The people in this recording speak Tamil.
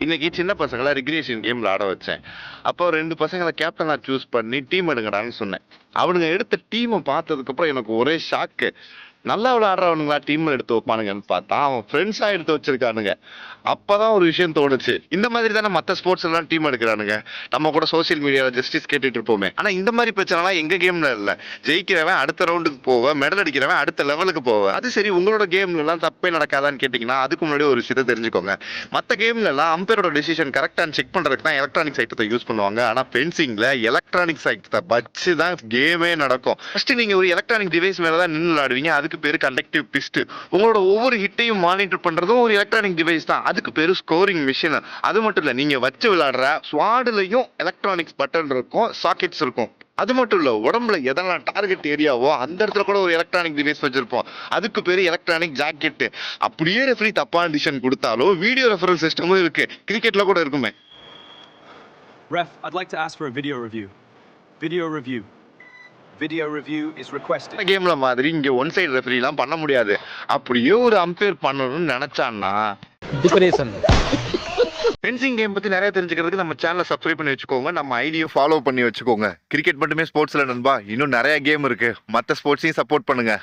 இன்னைக்கு சின்ன பசங்களை ரெக்ரியேஷன் கேம்ல ஆட வச்சேன். அப்போ 2 பசங்களை கேப்டனா சூஸ் பண்ணி டீம் எடுங்கடான்னு சொன்னேன். அவனுங்க எடுத்த டீமை பார்த்ததுக்கு அப்புறம் எனக்கு ஒரே ஷாக்கு. நல்லா விளையாடுறவனுங்களா டீம் எடுத்து வைப்பானுங்கன்னு பார்த்தா அவன் ஃப்ரெண்ட்ஸா எடுத்து வச்சிருக்கானுங்க. அப்பதான் ஒரு விஷயம் தோணுச்சு, இந்த மாதிரி தானே மற்ற ஸ்போர்ட்ஸ் எல்லாம் டீம் எடுக்கிறானுங்க. நம்ம கூட சோசியல் மீடியால ஜஸ்டிஸ் கேட்டுட்டு இருப்போமே. ஆனா இந்த மாதிரி பிரச்சனைலாம் எங்க கேம்ல இல்ல. ஜெயிக்கிறவன் அடுத்த ரவுண்டுக்கு போவ, மெடல் அடிக்கிறவன் அடுத்த லெவலுக்கு போவ. அது சரி, உங்களோட கேம்ல எல்லாம் தப்பே நடக்காதான்னு கேட்டீங்கன்னா அதுக்கு முன்னாடி ஒரு விஷயத்தை தெரிஞ்சுக்கோங்க. மற்ற கேம்ல எல்லாம் அம்பையரோட டிசிஷன் கரெக்டான செக் பண்றதுக்கு தான் எலக்ட்ரானிக் ஐட்டத்தை யூஸ் பண்ணுவாங்க. ஆனா ஃபென்சிங்ல எலக்ட்ரானிக் ஐட்டத்தை வச்சு தான் கேமே நடக்கும். ஃபர்ஸ்ட் நீங்க ஒரு எலக்ட்ரானிக் டிவைஸ் மேல தான் நின்று விளையாடுவீங்க. அதுக்கு பேரு கண்டக்டிவ் பிஸ்ட். உங்களோட ஒவ்வொரு ஹிட்டையும் மானிட்டர் பண்றதும் ஒரு எலக்ட்ரானிக் டிவைஸ் தான். அதுக்கு பேரு ஸ்கோரிங் மிஷின். அது மட்டும் இல்ல, நீங்க வச்சு விளையாடுற ஸ்வாட்லயும் எலக்ட்ரானிக்ஸ் பட்டன் இருக்கும், சாக்கெட்ஸ் இருக்கும். அது மட்டும் இல்ல, உடம்புல எதெல்லாம் டார்கெட் ஏரியாவோ அந்த இடத்துல கூட ஒரு எலக்ட்ரானிக் டிவைஸ் வச்சிருப்போம். அதுக்கு பேரு எலக்ட்ரானிக் ஜாக்கெட். அப்படியே ரெஃபரி தப்பான டிசிஷன் கொடுத்தாலும் வீடியோ ரெஃபரல் சிஸ்டமும் இருக்கு. கிரிக்கெட்ல கூட இருக்குமே. Ref, I'd like to ask for a video review. Video review. Video review is requested. கேம்ல மாதிரி இங்க ஒன் சைடு ரெஃபரி எல்லாம் பண்ண முடியாது. அப்படியே ஒரு அம்பையர் பண்ணணும்னு நினைச்சான்னா ஃபென்சிங் கேம் பத்தி நிறைய தெரிஞ்சுக்கிறதுக்கு நம்ம சேனலை சப்ஸ்கிரைப் பண்ணி வச்சுக்கோங்க. நம்ம ஐடியை ஃபாலோ பண்ணி வச்சுக்கோங்க. கிரிக்கெட் மட்டுமே ஸ்போர்ட்ஸ்ல நண்பா, இன்னும் நிறைய கேம் இருக்கு. மற்ற ஸ்போர்ட்ஸையும் சப்போர்ட் பண்ணுங்க.